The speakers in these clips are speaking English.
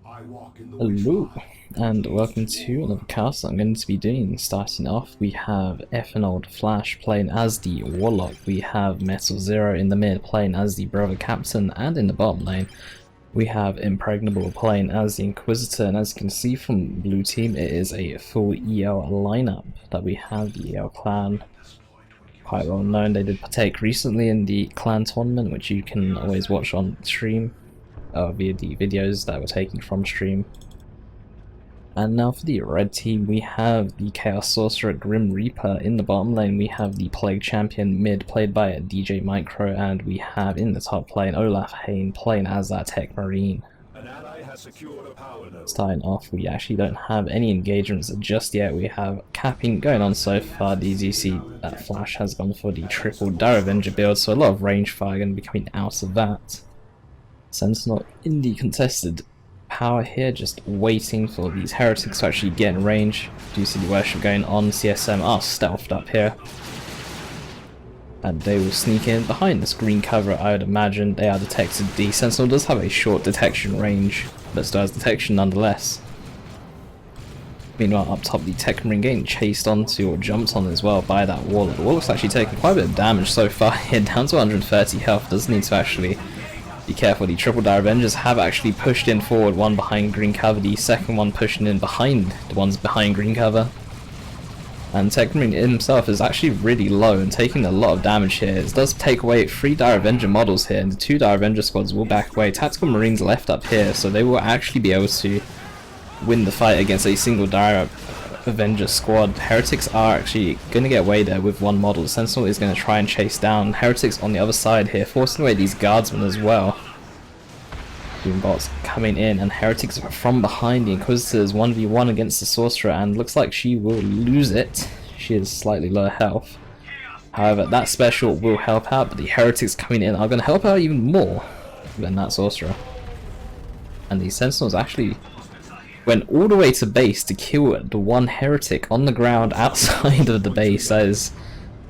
Hello, and welcome to another cast I'm going to be doing. Starting off, we have Ethanol-ed Flash playing as the Warlock, we have MetalZer04 in the mid playing as the Brother Captain, and in the bottom lane we have Impregnable playing as the Inquisitor. And as you can see from blue team, it is a full EL lineup that we have. The EL clan, quite well known, they did partake recently in the clan tournament, which you can always watch on stream via the videos that were taken from stream. And now for the red team, we have the Chaos Sorcerer GrimRepaer. In the bottom lane we have the Plague Champion mid played by DjMicro, and we have in the top lane olaf-hain playing as that Techmarine. Starting off, we actually don't have any engagements just yet. We have capping going on so far. As you see, that Flash has gone for the triple Dire Avenger build, so a lot of range fire going to be coming out of that. Sentinel in the contested power here, just waiting for these heretics to actually get in range. Do you see the worship going on? CSM are stealthed up here, and they will sneak in behind this green cover. I would imagine they are detected. The Sentinel does have a short detection range, but still has detection nonetheless. Meanwhile, up top, the Techmarine getting chased onto or jumped on as well by that Warlock. The Warlock's actually taken quite a bit of damage so far here, down to 130 health. Does need to actually be careful. The triple Dire Avengers have actually pushed in forward, one behind green cover, the second one pushing in behind the ones behind green cover. And Techmarine himself is actually really low and taking a lot of damage here. It does take away 3 Dire Avenger models here, and the 2 Dire Avenger squads will back away. Tactical Marines left up here, so they will actually be able to win the fight against a single Dire Avenger squad. Heretics are actually going to get away there with one model. The Sentinel is going to try and chase down Heretics on the other side here, forcing away these guardsmen as well. Bots coming in, and Heretics from behind the Inquisitors 1v1 against the Sorcerer, and looks like she will lose it. She is slightly lower health. However, that special will help out, but the Heretics coming in are going to help out even more than that Sorcerer. And the Sentinels actually went all the way to base to kill the one Heretic on the ground outside of the base. That is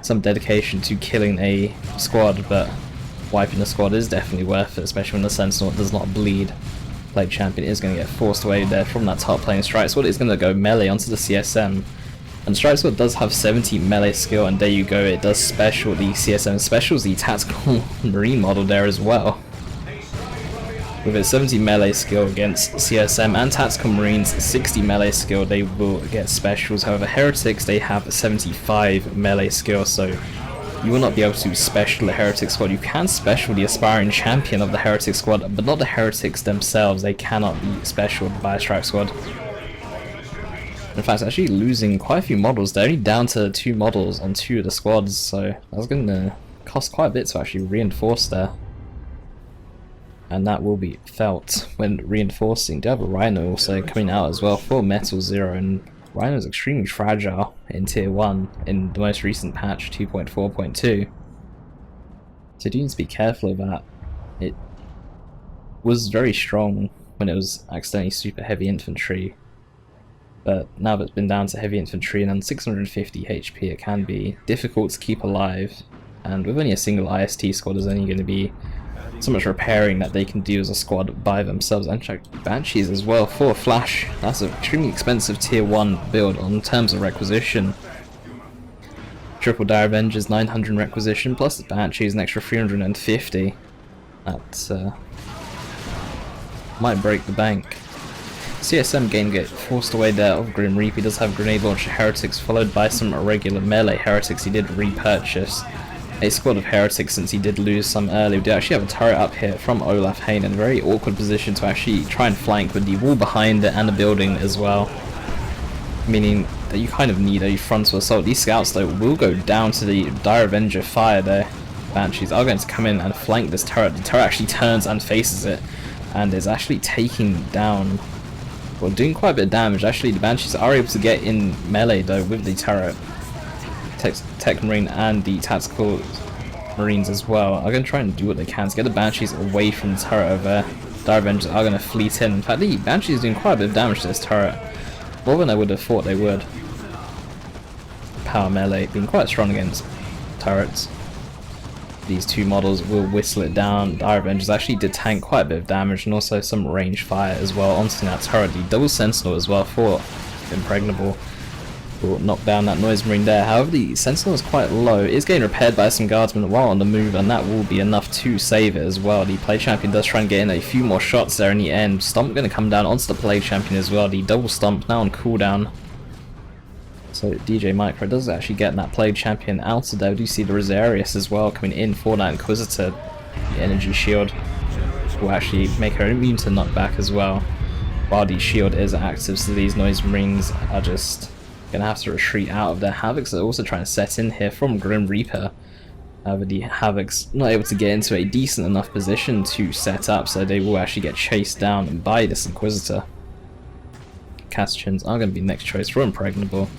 some dedication to killing a squad, but wiping the squad is definitely worth it, especially when the Sentinel does not bleed. Plague Champion is going to get forced away there from that top lane. Strike Sword is going to go melee onto the CSM, and Strike Sword does have 70 melee skill, and there you go, it does special. The CSM specials the Tactical Marine model there as well. With its 70 melee skill against CSM and Tactical Marines 60 melee skill, they will get specials. However, Heretics, they have 75 melee skill, so you will not be able to special the Heretic squad. You can special the aspiring champion of the Heretic squad, but not the Heretics themselves. They cannot be specialed by a strike squad. In fact, actually losing quite a few models. They're only down to 2 models on 2 of the squads, so that's going to cost quite a bit to actually reinforce there. And that will be felt when reinforcing. Do have a Rhino also coming out as well for MetalZer04, and Rhino is extremely fragile in tier 1 in the most recent patch 2.4.2. So do need to be careful of that. It was very strong when it was accidentally super heavy infantry, but now that it's been down to heavy infantry and on 650 HP, it can be difficult to keep alive. And with only a single IST squad, there's only going to be so much repairing that they can do as a squad by themselves. And check Banshees as well for Flash. That's an extremely expensive tier 1 build on terms of requisition. Triple Dire Avengers 900 requisition, plus the Banshees an extra 350. That might break the bank. CSM game get forced away there of GrimRepaer. He does have Grenade Launcher Heretics, followed by some irregular melee Heretics. He did repurchase a squad of Heretics since he did lose some early. We do actually have a turret up here from olaf-hain in a very awkward position to actually try and flank with the wall behind it and the building as well, meaning that you kind of need a frontal assault. These scouts though will go down to the Dire Avenger fire there. Banshees are going to come in and flank this turret. The turret actually turns and faces it, and is actually taking down, well, doing quite a bit of damage. Actually, the Banshees are able to get in melee though with the turret. Techmarine and the Tactical Marines as well are going to try and do what they can to get the Banshees away from the turret over there. Dire Avengers are going to fleet in. In fact, the Banshees are doing quite a bit of damage to this turret, more than I would have thought they would. Power melee being quite strong against turrets. these two models will whistle it down. Dire Avengers actually did tank quite a bit of damage and also some range fire as well onto that turret. The double Sentinel as well for Impregnable will knock down that Noise Marine there. However, the Sentinel is quite low. It is getting repaired by some guardsmen while on the move, and that will be enough to save it as well. The Play Champion does try and get in a few more shots there in the end. Stomp going to come down onto the Play Champion as well. The double Stomp now on cooldown. So DjMicro does actually get that Plague Champion out of there. We do see the Rosarius as well coming in for that Inquisitor. The Energy Shield will actually make her immune to knockback as well, while the shield is active, so these Noise Marines are just going to have to retreat out of their Havocs. They're also trying to set in here from GrimRepaer. However, the Havocs not able to get into a decent enough position to set up, so they will actually get chased down by this Inquisitor. Castians are going to be next choice for Impregnable.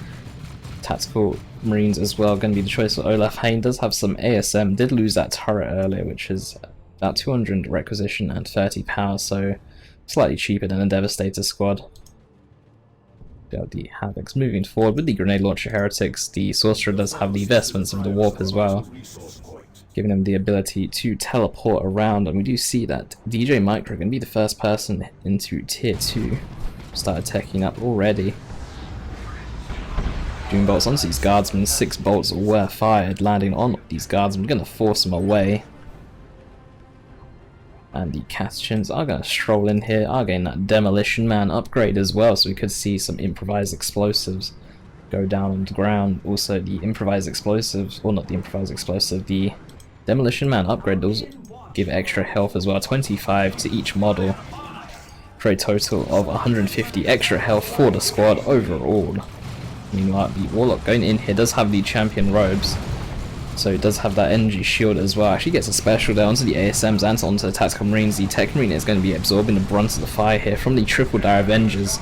Tactical Marines as well going to be the choice for olaf-hain. Does have some ASM, did lose that turret earlier, which is about 200 requisition and 30 power, so slightly cheaper than a Devastator squad. Got the Havocs moving forward with the Grenade Launcher Heretics. The Sorcerer does have the Vestments of the Warp as well, giving them the ability to teleport around, and we do see that DjMicro going to be the first person into tier 2. Started teching up already. Doing bolts onto these guardsmen. 6 bolts were fired, landing on these guardsmen, going to force them away. And the Castians are going to stroll in here, are getting that Demolition Man upgrade as well, so we could see some improvised explosives go down on the ground. Also the improvised explosives, or not the improvised explosive, the Demolition Man upgrade does give extra health as well, 25 to each model, for a total of 150 extra health for the squad overall. Meanwhile, the Warlock going in here does have the champion robes, so it does have that energy shield as well. Actually gets a special there onto the ASMs and onto the Tactical Marines. The Techmarine is going to be absorbing the brunt of the fire here from the triple Dire Avengers.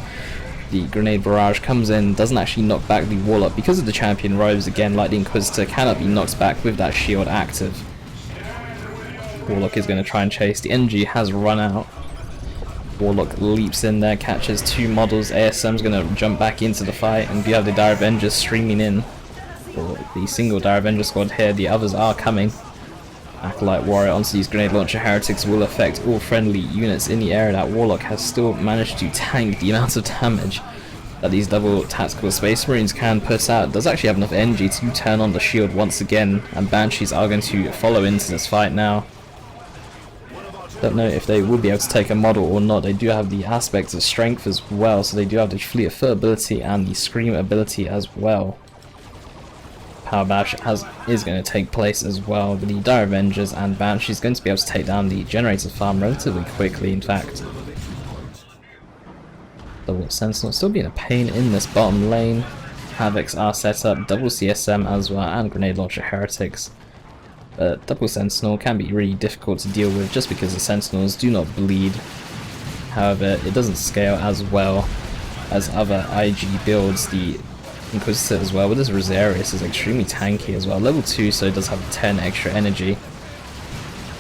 The Grenade Barrage comes in, doesn't actually knock back the Warlock because of the champion robes. Again, like the Inquisitor, cannot be knocked back with that shield active. Warlock is going to try and chase. The energy has run out. Warlock leaps in there, catches 2 models. ASM's going to jump back into the fight, and we have the Dire Avengers streaming in for the single Dire Avenger squad here. The others are coming. Acolyte Warrior onto these Grenade Launcher Heretics will affect all friendly units in the area. That Warlock has still managed to tank the amount of damage that these double Tactical Space Marines can put out. Does actually have enough energy to turn on the shield once again, and Banshees are going to follow into this fight now. Don't know if they will be able to take a model or not. They do have the aspects of strength as well, so they do have the Fleet of Foot ability and the Scream ability as well. Power Bash is going to take place as well, with the Dire Avengers and Banshees going to be able to take down the Generator Farm relatively quickly, in fact. Double Sentinel still being a pain in this bottom lane. Havocs are set up, double CSM as well, and Grenade Launcher Heretics. Double Sentinel can be really difficult to deal with just because the Sentinels do not bleed. However, it doesn't scale as well as other IG builds. The Inquisitor as well with his Rosarius is extremely tanky as well. Level 2, so it does have 10 extra energy.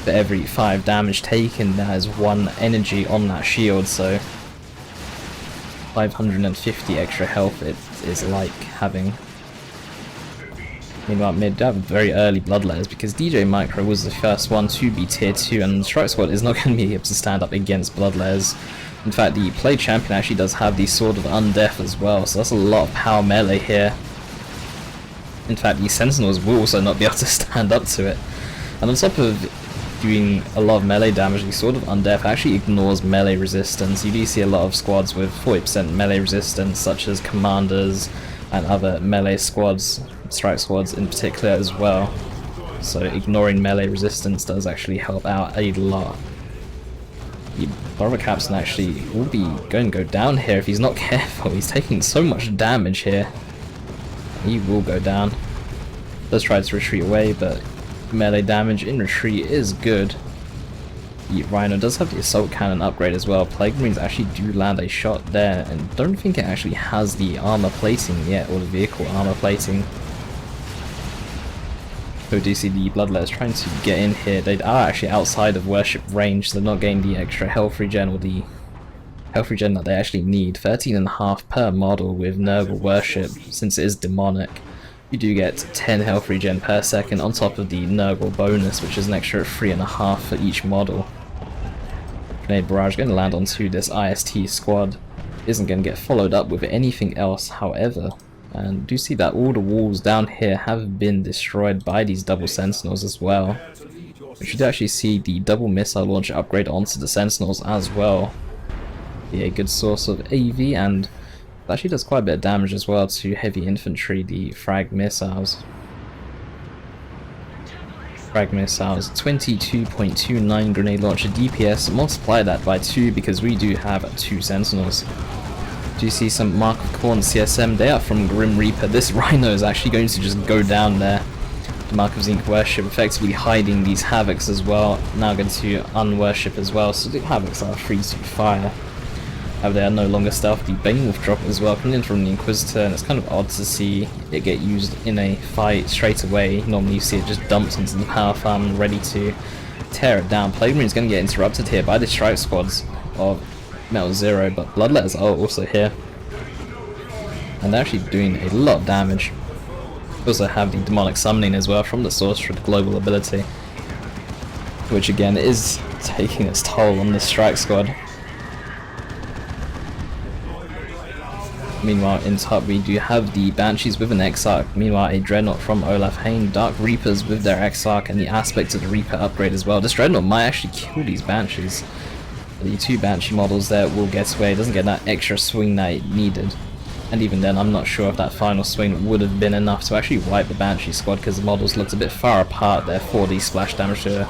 For every 5 damage taken, there is 1 energy on that shield, so 550 extra health it is like having. Meanwhile, mid do have very early Bloodletters because DjMicro was the first one to be tier 2, and the Strike Squad is not going to be able to stand up against Bloodletters. In fact, the Play Champion actually does have the Sword of Undeath as well, so that's a lot of power melee here. In fact, the Sentinels will also not be able to stand up to it. And on top of doing a lot of melee damage, the Sword of Undeath actually ignores melee resistance. You do see a lot of squads with 40% melee resistance, such as Commanders and other melee squads, strike squads in particular as well. So ignoring melee resistance does actually help out a lot. The Brother Captain actually will be going to go down here if he's not careful. He's taking so much damage here. He will go down. Does try to retreat away, but melee damage in retreat is good. The Rhino does have the Assault Cannon upgrade as well. Plague Marines actually do land a shot there, and don't think it actually has the armor plating yet, or the vehicle armor plating. We do see the Bloodletters trying to get in here. They are actually outside of worship range, so they're not getting the extra health regen or the health regen that they actually need. 13.5 per model with Nurgle worship, since it is demonic. You do get 10 health regen per second on top of the Nurgle bonus, which is an extra 3.5 for each model. Grenade Barrage going to land onto this IST squad. Isn't going to get followed up with anything else, however. And do see that all the walls down here have been destroyed by these double sentinels as well. We should actually see the double missile launcher upgrade onto the sentinels as well. Be a good source of AV, and it actually does quite a bit of damage as well to heavy infantry, the frag missiles. Frag missiles, 22.29 grenade launcher DPS, multiply that by 2 because we do have 2 sentinels. Do you see some Mark of Khorne CSM? They are from GrimRepaer. This Rhino is actually going to just go down there. The Mark of Zinc worship, effectively hiding these Havocs as well. Now going to unworship as well, so the Havocs are free to fire. However, they are no longer stealth. The Banewolf drop as well, coming in from the Inquisitor, and it's kind of odd to see it get used in a fight straight away. Normally you see it just dumped into the power farm, ready to tear it down. Plague Marine's going to get interrupted here by the strike squads of MetalZer04, but Bloodletters are also here. And they're actually doing a lot of damage. We also have the Demonic Summoning as well from the Sorcerer global ability, which again is taking its toll on the strike squad. Meanwhile, in top we do have the Banshees with an Exarch, meanwhile a Dreadnought from olaf-hain, Dark Reapers with their Exarch, and the aspect of the Reaper upgrade as well. This Dreadnought might actually kill these Banshees. The 2 Banshee models there will get away, it doesn't get that extra swing that it needed. And even then, I'm not sure if that final swing would have been enough to actually wipe the Banshee squad, because the models looked a bit far apart there for the splash damage to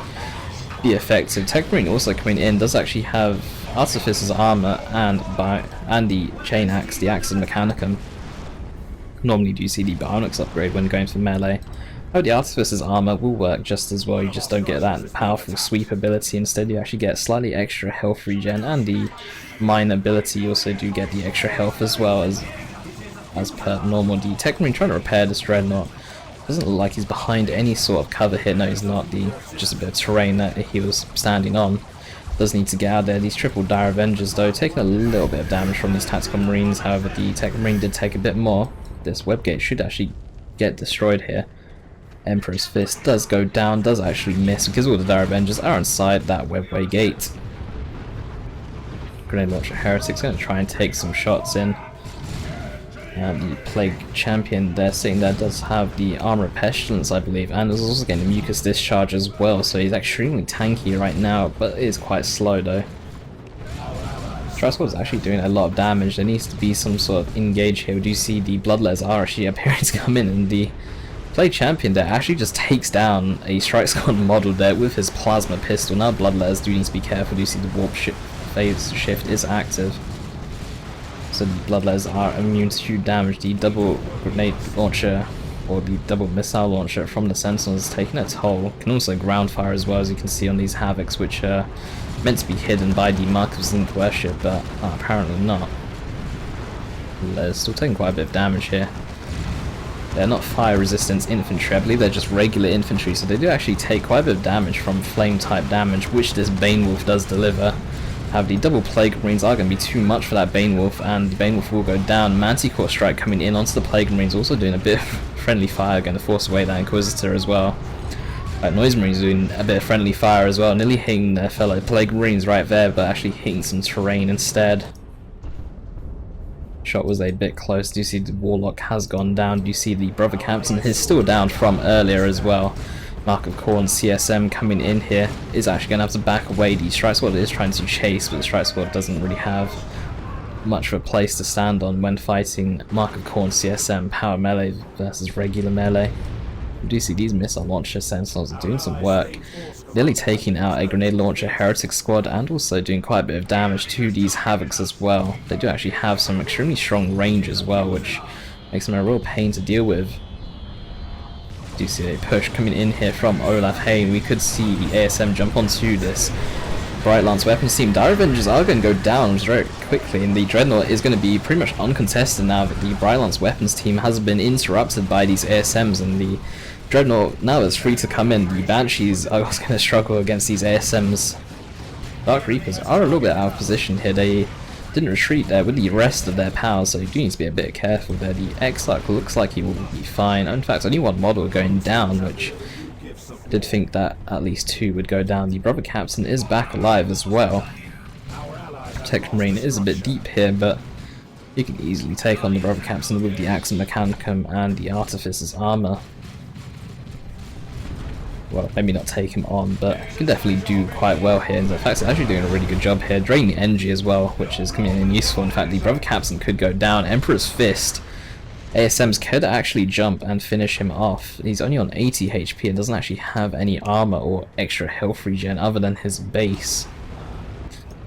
be effective. Techmarine also coming in does actually have Artificer's armor and the chain axe, the Axe of Mechanicum. Normally do you see the Bionics upgrade when going for melee. Oh, the Artificer's armor will work just as well, you just don't get that powerful sweep ability. Instead you actually get slightly extra health regen, and the mine ability you also do get the extra health as well as per normal. The Techmarine trying to repair this Dreadnought. Doesn't look like he's behind any sort of cover here. No, he's not. Just a bit of terrain that he was standing on. Does need to get out there. These triple Dire Avengers though, taking a little bit of damage from these Tactical Marines. However, the Techmarine did take a bit more. This Webgate should actually get destroyed here. Emperor's Fist does go down, does actually miss because all the Dire Avengers are inside that Webway gate. Grenade Launcher Heretic's going to try and take some shots in. The Plague Champion there sitting there does have the Armor of Pestilence, I believe, and is also getting a Mucus Discharge as well, so he's extremely tanky right now, but is quite slow though. Strike is actually doing a lot of damage. There needs to be some sort of engage here. We do see the Bloodletters are actually appearing to come in, and the Plague Champion there actually just takes down a Strike Squad model there with his Plasma Pistol. Now Bloodletters do need to be careful. Do you see the Warp Phase Shift is active. So the Bloodletters are immune to damage. The double grenade launcher or the double missile launcher from the Sentinels is taking a toll. Can also ground fire as well, as you can see on these Havocs, which are meant to be hidden by the Mark of Zinc worship, but apparently not. They're still taking quite a bit of damage here. They're not fire resistance infantry, I believe they're just regular infantry, so they do actually take quite a bit of damage from flame type damage, which this Banewolf does deliver. Have the double Plague Marines are going to be too much for that Banewolf, and the Banewolf will go down. Manticore Strike coming in onto the Plague Marines, also doing a bit of friendly fire, going to force away that Inquisitor as well. Noise Marines doing a bit of friendly fire as well, nearly hitting their fellow Plague Marines right there, but actually hitting some terrain instead. Shot was a bit close. Do you see the Warlock has gone down? Do you see the Brother Captain is still down from earlier as well? Mark of Khorne CSM coming in here is actually going to have to back away. The Strike Squad is trying to chase, but the Strike Squad doesn't really have much of a place to stand on when fighting Mark of Khorne CSM power melee versus regular melee. You do see these missile launcher sentinels are doing some work, nearly taking out a grenade launcher heretic squad and also doing quite a bit of damage to these Havocs as well. They do actually have some extremely strong range as well, which makes them a real pain to deal with. Do you see a push coming in here from olaf-hain? We could see the ASM jump onto this Bright Lance weapons team. Dire Avengers are going to go down very quickly, and the Dreadnought is going to be pretty much uncontested now that the Bright Lance weapons team has been interrupted by these ASMs, and the Dreadnought now is free to come in. The Banshees are also going to struggle against these ASMs. Dark Reapers are a little bit out of position here. They didn't retreat there with the rest of their power, so you do need to be a bit careful there. The Exarch looks like he will be fine. In fact, only one model going down, which I did think that at least 2 would go down. The brother captain is back alive as well. Techmarine is a bit deep here, but you can easily take on the brother captain with the Axum Mechanicum and the Artificer's armor. Well, maybe not take him on, but you can definitely do quite well here. In fact, it's actually doing a really good job here, draining the energy as well, which is coming in useful. In fact, the brother captain could go down. Emperor's Fist, ASMs could actually jump and finish him off. He's only on 80 HP and doesn't actually have any armor or extra health regen other than his base.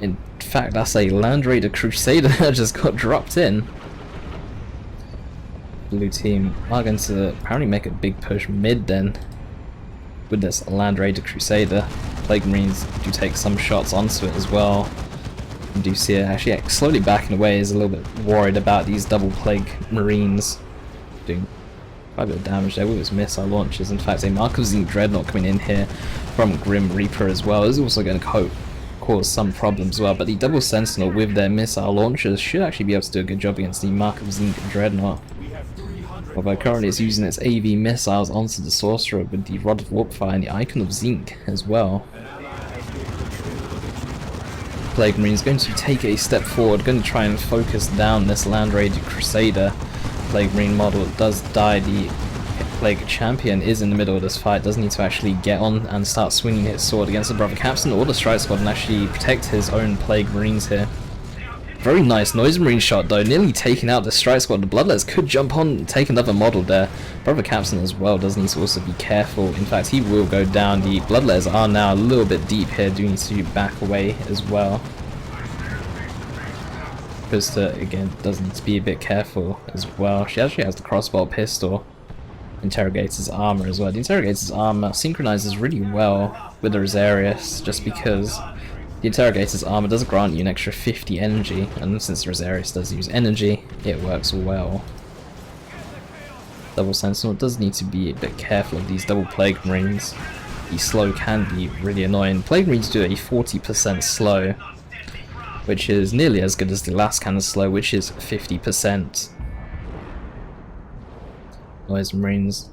In fact, that's a Land Raider Crusader that just got dropped in. Blue team are going to apparently make a big push mid then with this Land Raider Crusader. Plague Marines do take some shots onto it as well. You do see it actually slowly backing away, is a little bit worried about these double Plague Marines doing quite a bit of damage there with his missile launches. In fact, a Mark of Zinc Dreadnought coming in here from GrimRepaer as well is also going to cause some problems as well, but the double Sentinel with their missile launchers should actually be able to do a good job against the Mark of Zinc Dreadnought. Although currently it's using its AV missiles onto the Sorcerer with the Rod of Warpfire and the Icon of Zinc as well. Plague Marine is going to take a step forward, going to try and focus down this Land Raider Crusader. Plague Marine model does die. The Plague Champion is in the middle of this fight, does need to actually get on and start swinging his sword against the brother captain or the strike squad and actually protect his own Plague Marines here. Very nice Noise Marine shot though, nearly taking out the strike squad. The Bloodletters could jump on and take another model there. Brother captain as well does need to also be careful. In fact, he will go down. The Bloodletters are now a little bit deep here, do need to back away as well. Krista again does need to be a bit careful as well. She actually has the crossbow pistol. Interrogator's armor as well. The Interrogator's armor synchronizes really well with the Rosarius just because the Interrogator's armor does grant you an extra 50 energy, and since Rosarius does use energy, it works well. Double Sentinel does need to be a bit careful of these double Plague Marines. The slow can be really annoying. Plague Marines do a 40% slow, which is nearly as good as the last cannon slow, which is 50%. Noise Marines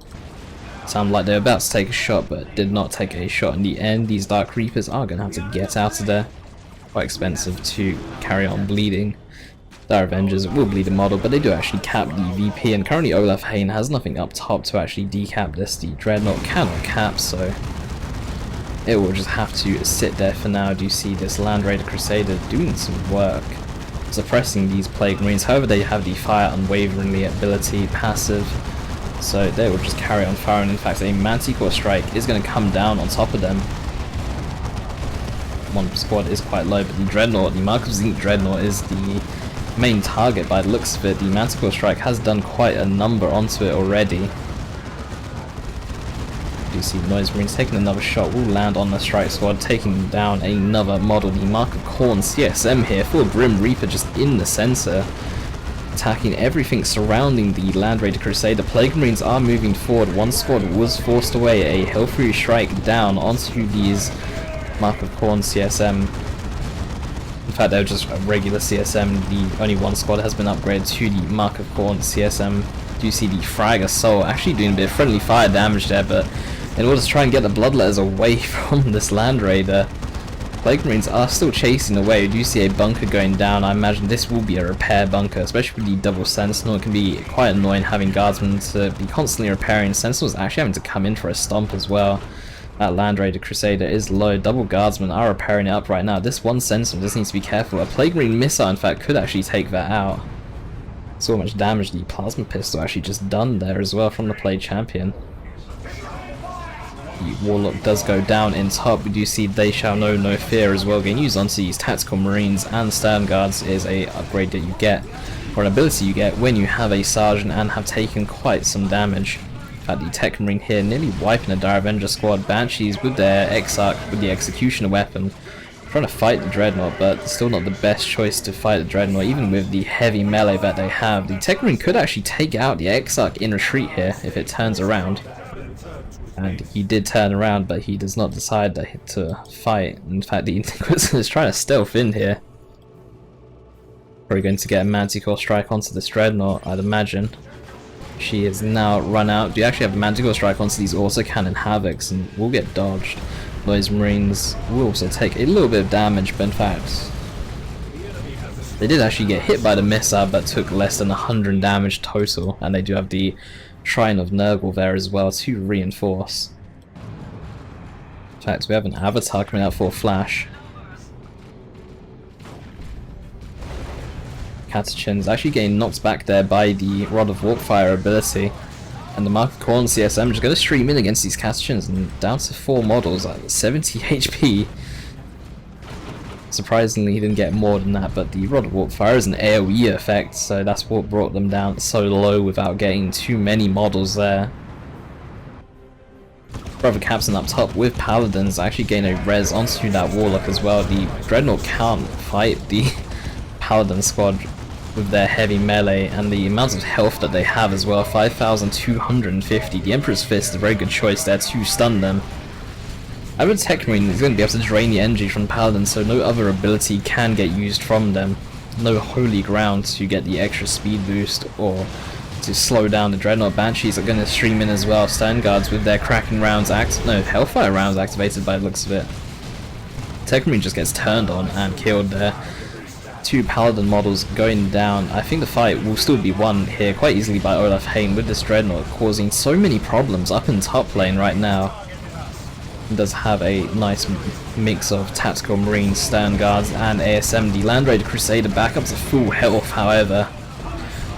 sound like they're about to take a shot, but did not take a shot in the end. These Dark Reapers are going to have to get out of there. Quite expensive to carry on bleeding. Dire Avengers will bleed the model, but they do actually cap the VP, and currently olaf-hain has nothing up top to actually decap this. The Dreadnought cannot cap, so it will just have to sit there for now. Do you see this Land Raider Crusader doing some work, suppressing these Plague Marines? However, they have the Fire Unwaveringly ability passive, so they will just carry on firing. In fact, a Manticore Strike is going to come down on top of them. One squad is quite low, but the Dreadnought, the Mark of Zinc Dreadnought, is the main target by the looks of it. The Manticore Strike has done quite a number onto it already. You see Noise Marines taking another shot, will land on the strike squad, taking down another model. The Mark of Khorne CSM here for GrimRepaer just in the center, attacking everything surrounding the Land Raider Crusader. Plague Marines are moving forward. One squad was forced away, a Hellfury Strike down onto these Mark of Khorne CSM. In fact, they're just a regular CSM. The only one squad has been upgraded to the Mark of Khorne CSM. Do you see the Frag Assault actually doing a bit of friendly fire damage there, but in order to try and get the Bloodletters away from this Land Raider, Plague Marines are still chasing away. You do see a bunker going down. I imagine this will be a repair bunker, especially with the double Sentinel. It can be quite annoying having guardsmen to be constantly repairing. Sentinels actually having to come in for a stomp as well. That Land Raider Crusader is low. Double guardsmen are repairing it up right now. This one Sentinel just needs to be careful. A Plague Marine missile, in fact, could actually take that out. So much damage the Plasma Pistol actually just done there as well from the Plague Champion. The Warlock does go down in top. We do see They Shall Know No Fear as well getting used onto these Tactical Marines, and Stern Guards is a upgrade that you get, or an ability you get when you have a Sergeant and have taken quite some damage. In fact, the Techmarine here nearly wiping a Dire Avenger squad. Banshees with their Exarch with the Executioner weapon trying to fight the Dreadnought, but still not the best choice to fight the Dreadnought, even with the heavy melee that they have. The Techmarine could actually take out the Exarch in retreat here if it turns around. And he did turn around, but he does not decide to fight. In fact, the Inquisitor is trying to stealth in here. Probably going to get a Manticore strike onto this Dreadnought, I'd imagine. She is now run out. We actually have a Manticore strike onto these autocannon Havocs and will get dodged. Noise Marines will also take a little bit of damage, but in fact they did actually get hit by the missile, but took less than 100 damage total, and they do have the Shrine of Nurgle there as well to reinforce. In fact, we have an Avatar coming out for a flash. Catachin's actually getting knocked back there by the Rod of Warpfire ability, and the Mark of Corn CSM just going to stream in against these Catachins and down to 4 models at 70 HP. Surprisingly, he didn't get more than that, but the Rod of Warpfire is an AoE effect, so that's what brought them down so low without getting too many models there. Brother Captain up top with Paladins actually gain a res onto that Warlock as well. The Dreadnought can't fight the Paladin squad with their heavy melee, and the amount of health that they have as well, 5,250. The Emperor's Fist is a very good choice there to stun them. I would Techmarine is going to be able to drain the energy from Paladins, so no other ability can get used from them. No Holy Ground to get the extra speed boost or to slow down the Dreadnought. Banshees are going to stream in as well. Stern Guards with their Kraken rounds Hellfire rounds activated by the looks of it. Techmarine just gets turned on and killed there. 2 Paladin models going down. I think the fight will still be won here quite easily by olaf-hain with this Dreadnought causing so many problems up in top lane right now. It does have a nice mix of tactical marines, stern guards and ASM. The Land Raider Crusader back up to full health, however.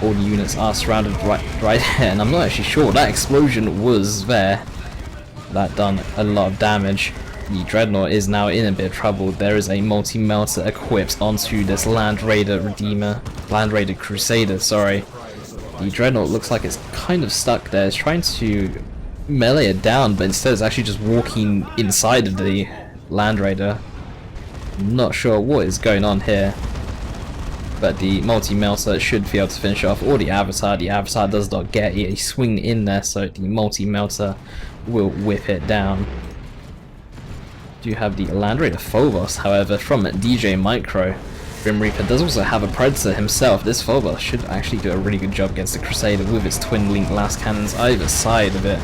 All the units are surrounded right here, and I'm not actually sure that explosion was there. That done a lot of damage. The Dreadnought is now in a bit of trouble. There is a multi-melter equipped onto this Land Raider Crusader, sorry. The Dreadnought looks like it's kind of stuck there. It's trying to melee it down, but instead it's actually just walking inside of the Land Raider. I'm not sure what is going on here, but the multi-melter should be able to finish off, or the Avatar. The Avatar does not get a swing in there, so the multi-melter will whip it down. Do have the Land Raider Phobos, however, from DjMicro. GrimRepaer does also have a Predator himself. This Phobos should actually do a really good job against the Crusader with its twin link last cannons either side of it.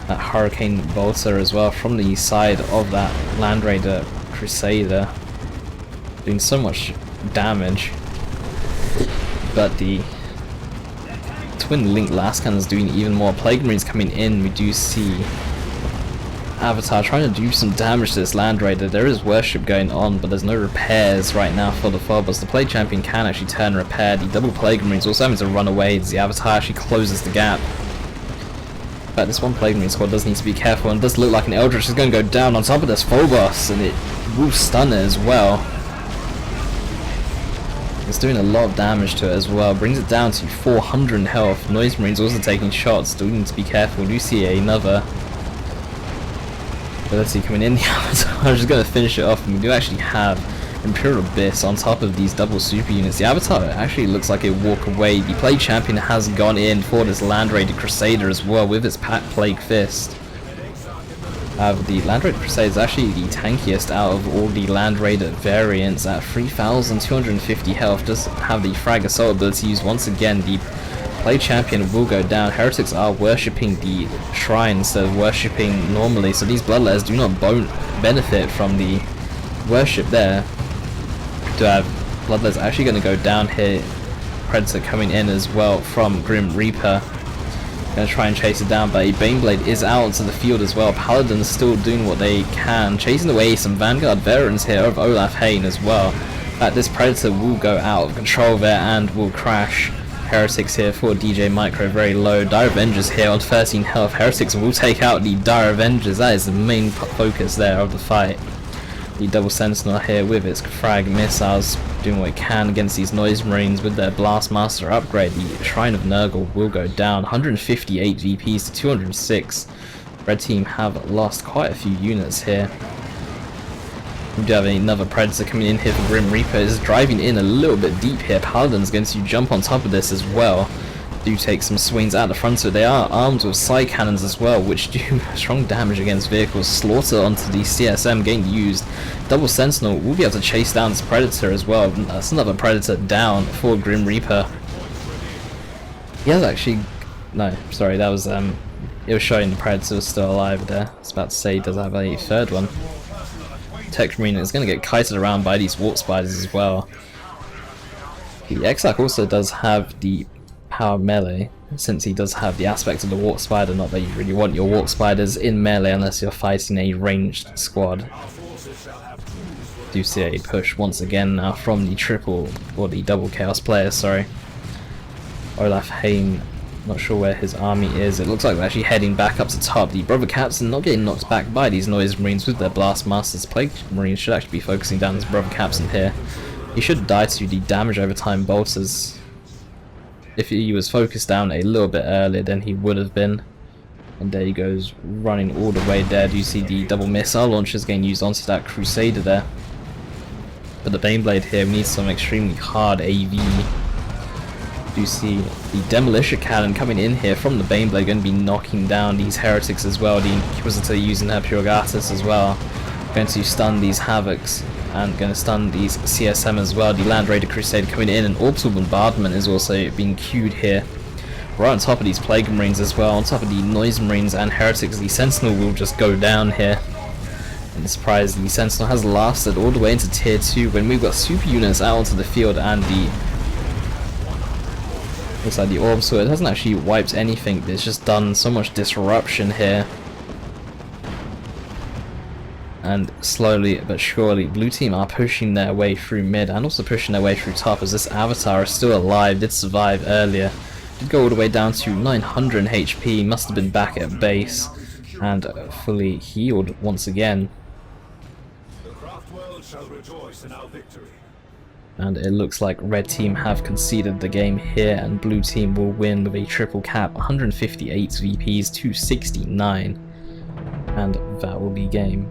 That Hurricane Bolter as well from the side of that Land Raider Crusader, doing so much damage. But the twin link last cannons doing even more. Plague Marines coming in. We do see Avatar trying to do some damage to this Land Raider. There is worship going on, but there's no repairs right now for the Phobos. The Plague Champion can actually turn and repair. The double Plague Marines also having to run away as the Avatar actually closes the gap. But this one Plague Marine squad does need to be careful, and it does look like an Eldritch is going to go down on top of this Phobos, and it will stun it as well. It's doing a lot of damage to it as well. Brings it down to 400 health. Noise Marines also taking shots. Still need to be careful. We do see another ability coming in. The Avatar is going to finish it off, and we do actually have Imperial Abyss on top of these double super units. The Avatar actually looks like it walk away. The Plague Champion has gone in for this Land Raider Crusader as well with its Plague Fist. The Land Raider Crusader is actually the tankiest out of all the Land Raider variants at 3,250 health. Does have the Frag Assault ability used once again. The Plague Champion will go down. Heretics are worshipping the shrine instead of worshipping normally, so these Bloodletters do not benefit from the worship there. To have Bloodletters actually going to go down here. Predator coming in as well from GrimRepaer. Going to try and chase it down, but a Baneblade is out onto the field as well. Paladins still doing what they can, chasing away some Vanguard veterans here of olaf-hain as well. This Predator will go out of control there and will crash. Heretics here for DjMicro very low. Dire Avengers here on 13 health. Heretics will take out the Dire Avengers. That is the main focus there of the fight. The double Sentinel here with its frag missiles doing what it can against these Noise Marines with their Blastmaster upgrade. The Shrine of Nurgle will go down. 158 VPs to 206. Red team have lost quite a few units here. We do have another Predator coming in here for GrimRepaer. Is driving in a little bit deep here. Paladin's going to jump on top of this as well. do take some swings at the front of it. They are armed with side cannons as well, which do strong damage against vehicles. Slaughter onto the CSM getting used. Double Sentinel will be able to chase down this Predator as well. That's another Predator down for GrimRepaer. He has actually... No, sorry, that was... it was showing the Predator was still alive there. I was about to say he does have a third one. Techmarine is going to get kited around by these Warp Spiders as well. The Exarch also does have the power melee, since he does have the aspect of the Warp Spider. Not that you really want your Warp Spiders in melee unless you're fighting a ranged squad. Do see a push once again now from the triple, or the double Chaos player, sorry. Olaf-hain, not sure where his army is. It looks like they're actually heading back up to top. The Brother Captain not getting knocked back by these Noise Marines with their Blast Masters. Plague Marines should actually be focusing down this Brother Captain here. He should die to the damage over time bolters. If he was focused down a little bit earlier, then he would have been. And there he goes, running all the way there. Do you see the double missile launchers getting used onto that Crusader there? But the Baneblade here needs some extremely hard AV. Do you see the Demolisher Cannon coming in here from the Baneblade, going to be knocking down these heretics as well. The Inquisitor using her Purgatus as well, going to stun these Havocs and going to stun these CSM as well. The Land Raider Crusader coming in, and Orbital Bombardment is also being queued here. Right on top of these Plague Marines as well, on top of the Noise Marines and Heretics. The Sentinel will just go down here. And surprise, the Sentinel has lasted all the way into tier 2 when we've got super units out onto the field, and the looks like the Orb Sword hasn't actually wiped anything, but it's just done so much disruption here. And slowly but surely, blue team are pushing their way through mid and also pushing their way through top, as this Avatar is still alive, did survive earlier. Did go all the way down to 900 HP, must have been back at base and fully healed once again. The craft world shall rejoice in our victory. And it looks like red team have conceded the game here, and blue team will win with a triple cap, 158 VPs to 69, and that will be game.